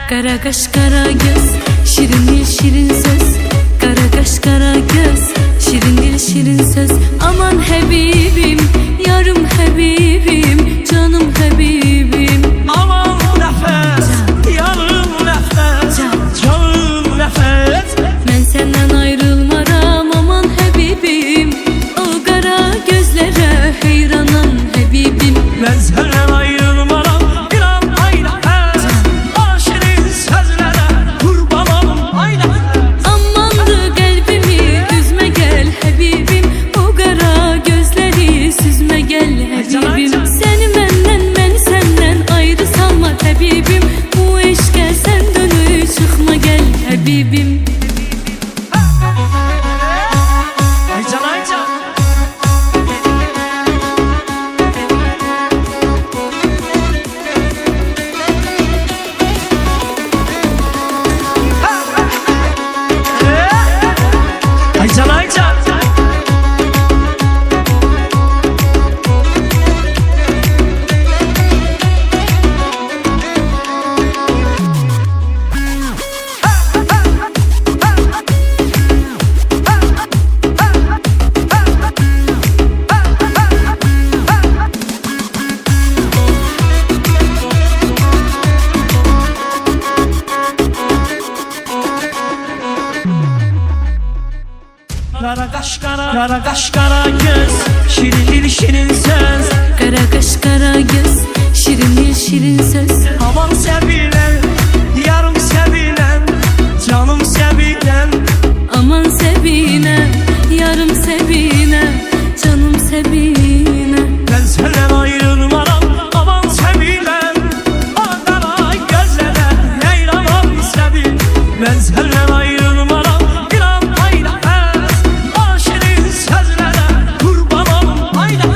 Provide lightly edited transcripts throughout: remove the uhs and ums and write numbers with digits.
Kara kaş kara göz, şirin dil şirin söz. Kara kaş kara göz, şirin dil şirin söz. Aman Habibim, yarım Habibim, canım Habibim. Aman nefes, yarım nefes, canım nefes. Ben senden ayrılmaram aman Habibim. O kara gözlere heyranam Habibim. Ben senden ayrılmaram bir an ay nefes. O şirin sözlere kurban olum ay nefes. Amandı kalbimi üzme gel Habibim. O kara gözleri süzme gel Habibim. Seni benden ben senden ayrı salma Habibim. Bu eşke sen dönü çıkma gel Habibim. Aycan aycan. Aycan aycan. Kara kaş kara göz, şirin dil şirin söz. Kara kaş kara göz, şirin dil şirin söz. Aman sevilen, yarım sevilen, canım sevilen. Aman sevine, yarım sevine, canım sevine. Ben senden ayrılmaram, aman sevilen. O kara gözlere heyranam sevin. Ben senden ayrılmaram bir an ay nefes. O şirin sözlere kurban olum ay nefes.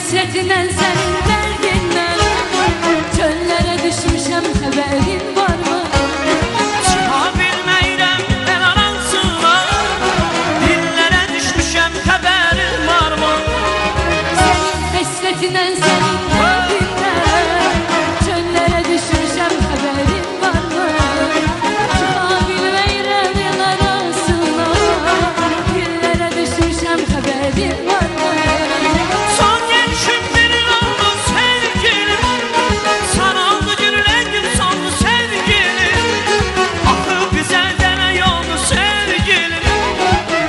Həsrətinlə sənin dərdindən çöllərə düşmüşəm, xəbərin varmı? Çıxa bilməyirəm mən aransına, dillərə düşmüşəm, xəbərin varmı? Sənin həsrətinlə sənin dərdindən çöllərə düşmüşəm, xəbərin varmı? Çıxa bilməyirəm el arasına, dillərə düşmüşəm, xəbərin varmı? Son gelişim bir oldu sevgilim, sana oldu gülüngün sonlu sevgilim. Akıl güzel dene yoldu sevgilim,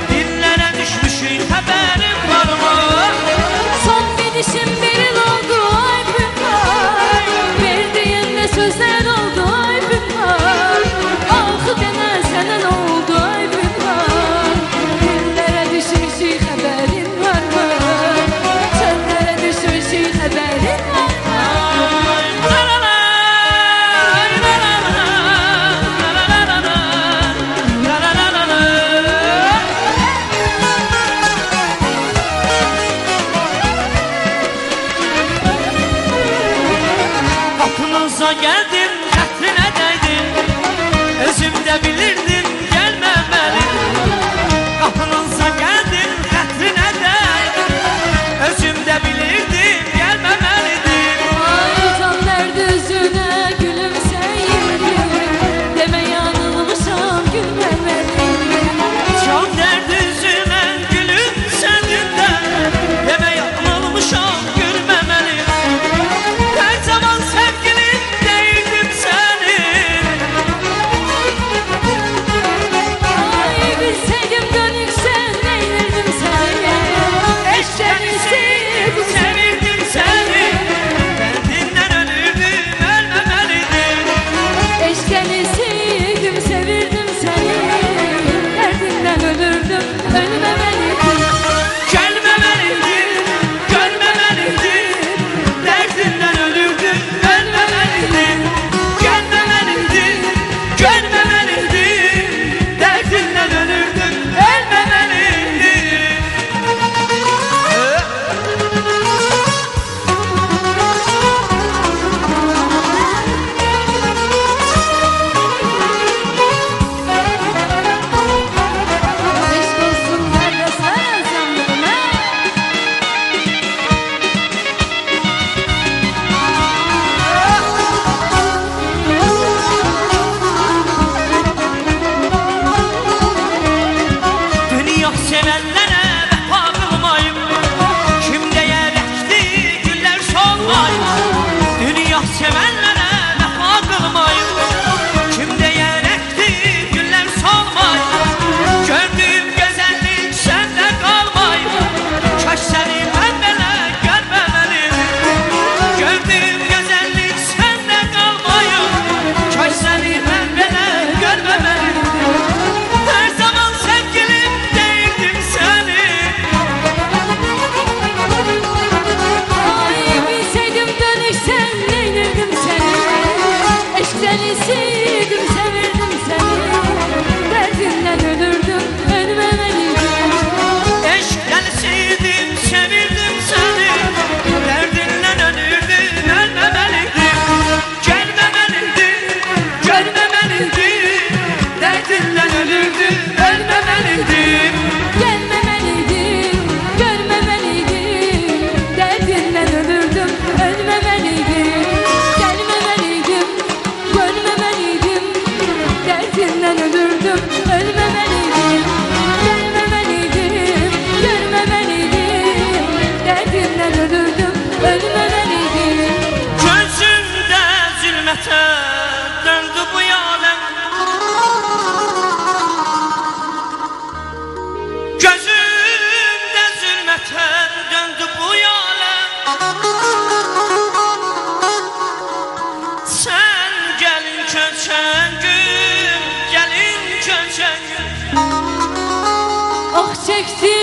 dillere düşmüşün haberin var mı? Son gidişim bir yıl oldu ay Pınar, verdiğin ne sözler oldu ay Pınar. Ahı dene senen oldu ay Pınar, dillere düşmüşün haberin var mı? Çöllere düşmüşün haberin var mı? Kapınıza geldim, kahrine değdim, özümde bilirdim gelmemeli. Kapınıza geldim, kahrine değdim, özümde bilirdim gelmemelidim. Ay can derdi üzüne gülümseyirdim, deme yanılmışam gülmemeliydim. Can derdi yüzüme gülümsedin de, deme yanılmışam gülmemeli. Her zaman sevgilim değildim senin. Ay bilseydim dönüksen neylerdim seni. Eşlerini sevdim, sevirdim seni. Derdinden ölürdüm, ölmemeliydim. Eşkenisiydim, sevirdim seni. Derdinden ölürdüm, ölmemeliydim. Gelmemeliydim, görmemeliydim. Derdinden ölürdüm, ölmemeliydim. Gelmemeliydim, görmemeliydim. Derdinden ölürdüm, ölmemeliydim. Aşk olsun nerede sarılsam bana. Dünya sevenlere vefa kılmayım, kim diyecekti güller solmayım. Dünya sevenlere vefa kılmayım, kim diyecekti güller solmayım. Gördüğüm güzellik sende kalmayım, kaş seni ben böyle görmemeliydim. Gördüğüm güzellik sende kalmayım, kaş seni ben böyle görmemeliydim. Her zaman sevgilim değildim senin. Ay bilseydim dönüşsen neylerdim seni. Eşkenisiydim, sevirdim seni. Derdinden ölürdüm, ölmemeliydim. Eşk delisiydim, sevirdim seni. Derdinden ölürdüm, ölmemeliydim. Gelmemeliydim, görmemeliydim. Derdinden ölürdüm, ölmemeliydim. Gelmemeliydim, görmemeliydim. Derdinden ölürdüm, ölmemeliydim. Gelmemeliydim, görmemeliydim. Derdinden ölürdüm, ölmemeliydim. Gelmemeliydim, görmemeliydim. Derdinden ölürdüm, ölmemeliydim. Gözümde zülmete döndü bu alem. Gözümde zülmete döndü bu alem. Sen gelin köçen gün, gelin köçen gün. Ah çektim